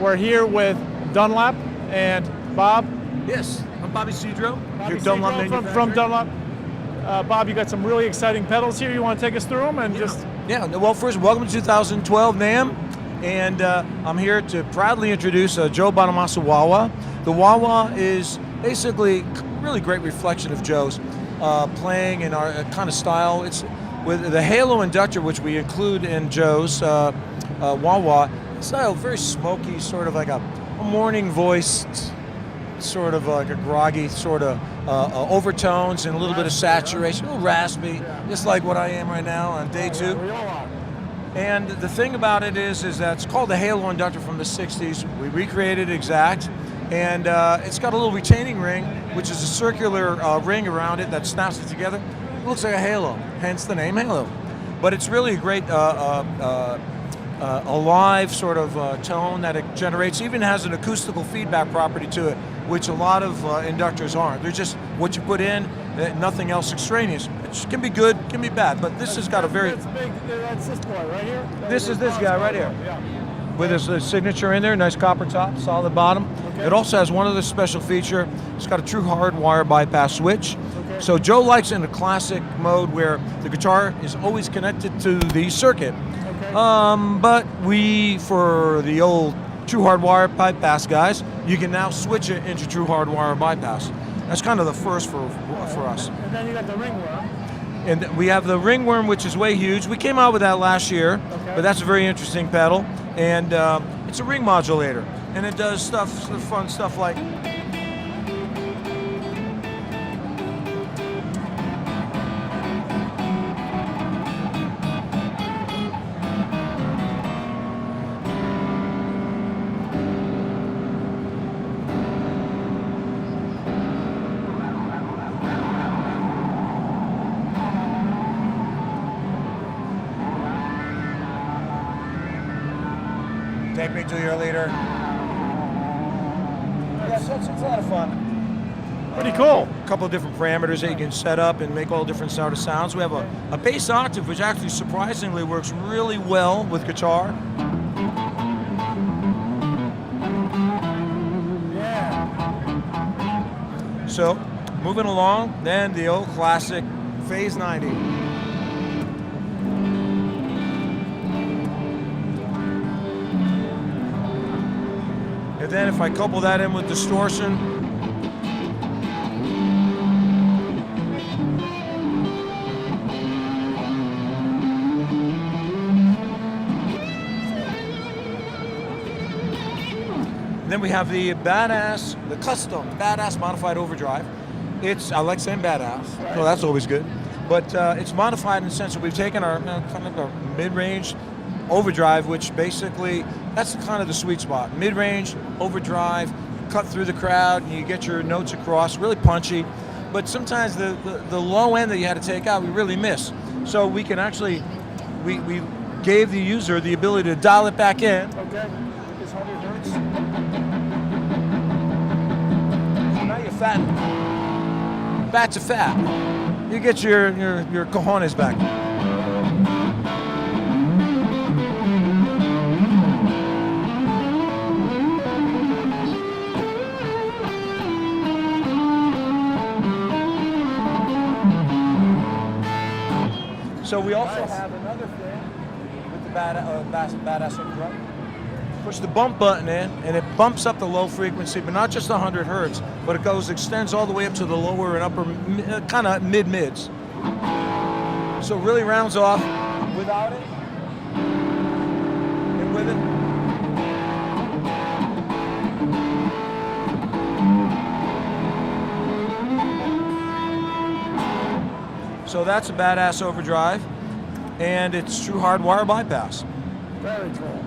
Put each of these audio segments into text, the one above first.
We're here with Dunlop and Bob. Yes, I'm Bobby Cedro. Your Dunlop from Dunlop. Bob, you got some really exciting pedals here. You want to take us through them and just... Yeah, well, first, welcome to 2012 NAMM. And I'm here to proudly introduce Joe Bonamassa Wah. The Wah is basically a really great reflection of Joe's playing and our kind of style. It's with the Halo inductor, which we include in Joe's Wah style, very smoky, sort of like a morning voice, sort of like a groggy sort of overtones and a little bit of saturation, a little raspy, just like what I am right now on day 2. And the thing about it is that it's called the Halo inductor from the 60s. We recreated exact, and it's got a little retaining ring, which is a circular ring around it that snaps it together. It looks like a halo, hence the name Halo. But it's really a great alive sort of tone that it generates. Even has an acoustical feedback property to it, which a lot of inductors aren't. They're just what you put in, nothing else extraneous. It can be good, can be bad, but this has got a very... That's big, that's this boy right here? This is this guy right here. Yeah. With his signature in there, nice copper top, solid bottom. Okay. It also has one other special feature. It's got a true hardwire bypass switch. Okay. So Joe likes in a classic mode where the guitar is always connected to the circuit. Okay. But for the old true hardwire bypass guys, you can now switch it into true hardwire bypass. That's kind of the first for us. And then you got the ringworm. And we have the ringworm, which is way huge. We came out with that last year, but that's a very interesting pedal. And it's a ring modulator, and it does fun stuff like... Take me to your leader. Yeah, so it's a lot of fun. Pretty cool. A couple of different parameters that you can set up and make all different sort of sounds. We have a bass octave, which actually surprisingly works really well with guitar. Yeah. So, moving along, then the old classic Phase 90. And then if I couple that in with distortion, then we have the custom badass modified overdrive. I like saying badass, so that's always good. But it's modified in the sense that we've taken our kind of our mid-range overdrive, which basically, that's kind of the sweet spot. Mid-range, overdrive, cut through the crowd, and you get your notes across, really punchy. But sometimes the low end that you had to take out, we really miss. So we can actually, we gave the user the ability to dial it back in. Okay. It's 100 hertz. So now you're fat. Fat to fat. You get your cojones back. So we also have another thing with the badass overdrive. Push the bump button in, and it bumps up the low frequency, but not just 100 hertz, but it extends all the way up to the lower and upper, kind of mid-mids. So it really rounds off without it and with it. So that's a badass overdrive, and it's true hardwire bypass. Very cool.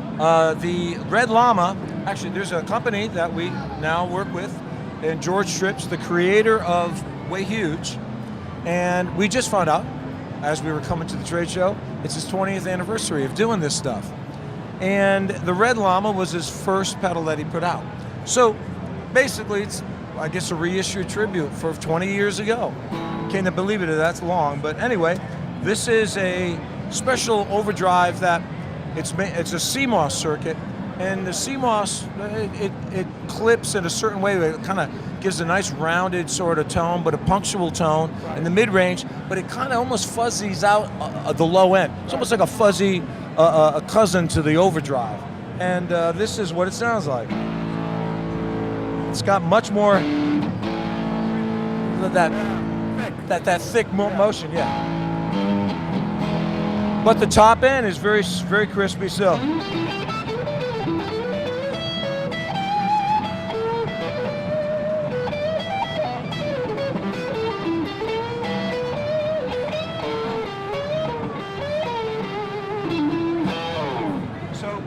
The Red Llama, actually there's a company that we now work with, and George Strips, the creator of Way Huge, and we just found out, as we were coming to the trade show, it's his 20th anniversary of doing this stuff. And the Red Llama was his first pedal that he put out. So basically it's, I guess, a reissue tribute for 20 years ago. Can't believe it, that's long, but anyway, this is a special overdrive that it's a CMOS circuit, And the CMOS, it clips in a certain way. It kind of gives a nice rounded sort of tone, but a punctual tone in the mid-range, but it kind of almost fuzzies out the low end. It's almost like a fuzzy a cousin to the overdrive. And this is what it sounds like. It's got much more that thick motion, yeah. But the top end is very crispy still.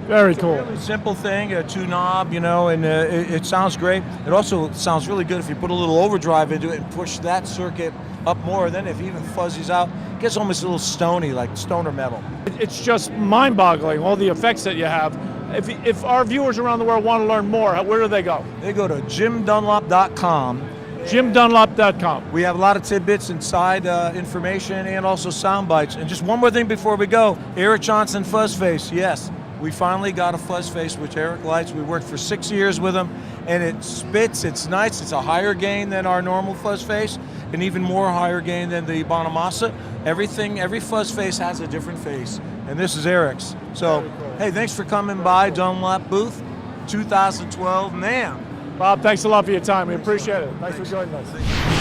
Very cool. Really simple thing, a two knob, you know, and it sounds great. It also sounds really good if you put a little overdrive into it and push that circuit up more. Then if it even fuzzies out, it gets almost a little stony, like stoner metal. It's just mind-boggling, all the effects that you have. If our viewers around the world want to learn more, where do they go? They go to jimdunlop.com. jimdunlop.com. We have a lot of tidbits inside, information, and also sound bites. And just one more thing before we go, Eric Johnson Fuzz Face, yes. We finally got a fuzz face, which Eric likes. We worked for 6 years with him, and it spits, it's nice. It's a higher gain than our normal fuzz face, and even more higher gain than the Bonamassa. Every fuzz face has a different face, and this is Eric's. So, hey, thanks for coming by Dunlop booth, 2012 NAMM. Bob, thanks a lot for your time. We appreciate it. Thanks for joining us.